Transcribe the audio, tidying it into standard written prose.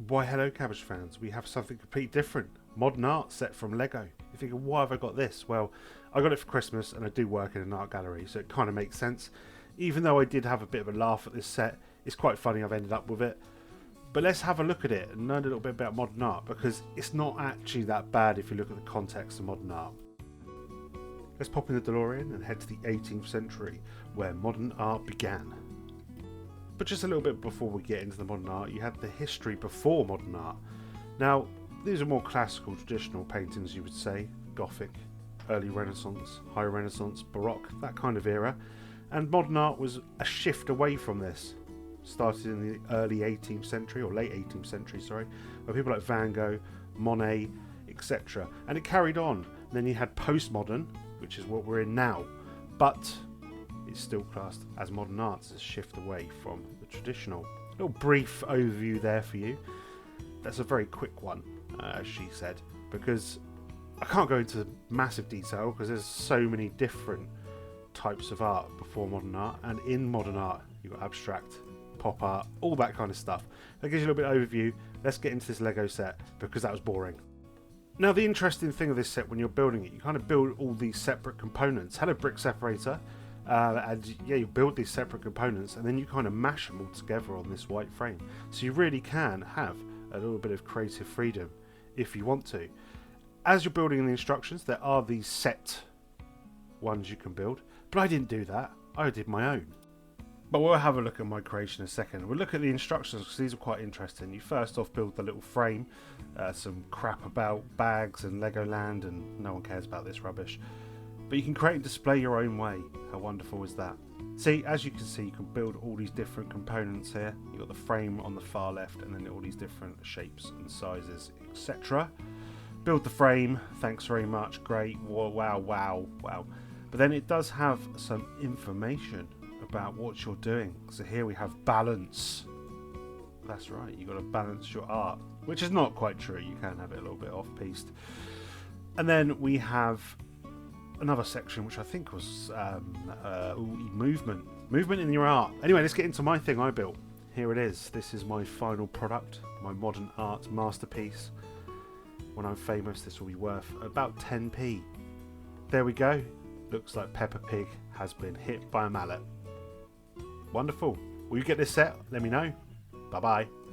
Why hello Cabbage fans, we have something completely different. Modern art set from Lego. You're thinking, why have I got this? Well, I got it for Christmas and I do work in an art gallery, so it kind of makes sense. Even though I did have a bit of a laugh at this set, it's quite funny I've ended up with it. But let's have a look at it and learn a little bit about modern art, because it's not actually that bad if you look at the context of modern art. Let's pop in the DeLorean and head to the 18th century, where modern art began. But just a little bit before we get into the modern art, you had the history before modern art. Now, these are more classical, traditional paintings, you would say. Gothic, early Renaissance, High Renaissance, Baroque, that kind of era. And modern art was a shift away from this. Started in the early 18th century, or late 18th century, sorry, where people like Van Gogh, Monet, etc. And it carried on. And then you had postmodern, which is what we're in now. But it's still classed as modern art, as a shift away from the traditional. A little brief overview there for you. That's a very quick one, as she said, because I can't go into massive detail because there's so many different types of art before modern art, and in modern art you've got abstract, pop art, all that kind of stuff. That gives you a little bit of overview. Let's get into this Lego set because that was boring. Now, the interesting thing of this set, when you're building it, you kind of build all these separate components. Had a brick separator, and yeah, you build these separate components and then you kind of mash them all together on this white frame. So you really can have a little bit of creative freedom if you want to. As you're building in the instructions, there are these set ones you can build, but I didn't do that. I did my own. But we'll have a look at my creation in a second. We'll look at the instructions because these are quite interesting. You first off build the little frame, some crap about bags and Legoland, and no one cares about this rubbish. But you can create and display your own way. How wonderful is that? See, as you can see, you can build all these different components here. You've got the frame on the far left and then all these different shapes and sizes, etc. Build the frame, thanks very much, great, wow, wow, wow. But then it does have some information about what you're doing. So here we have balance. That's right, you've got to balance your art, which is not quite true. You can have it a little bit off-piste. And then we have another section which I think was movement in your art. Anyway, let's get into my thing I built. Here it is. This is my final product, my modern art masterpiece. When I'm famous, this will be worth about 10p. There we go. Looks like Peppa Pig has been hit by a mallet. Wonderful. Will you get this set? Let me know. Bye bye.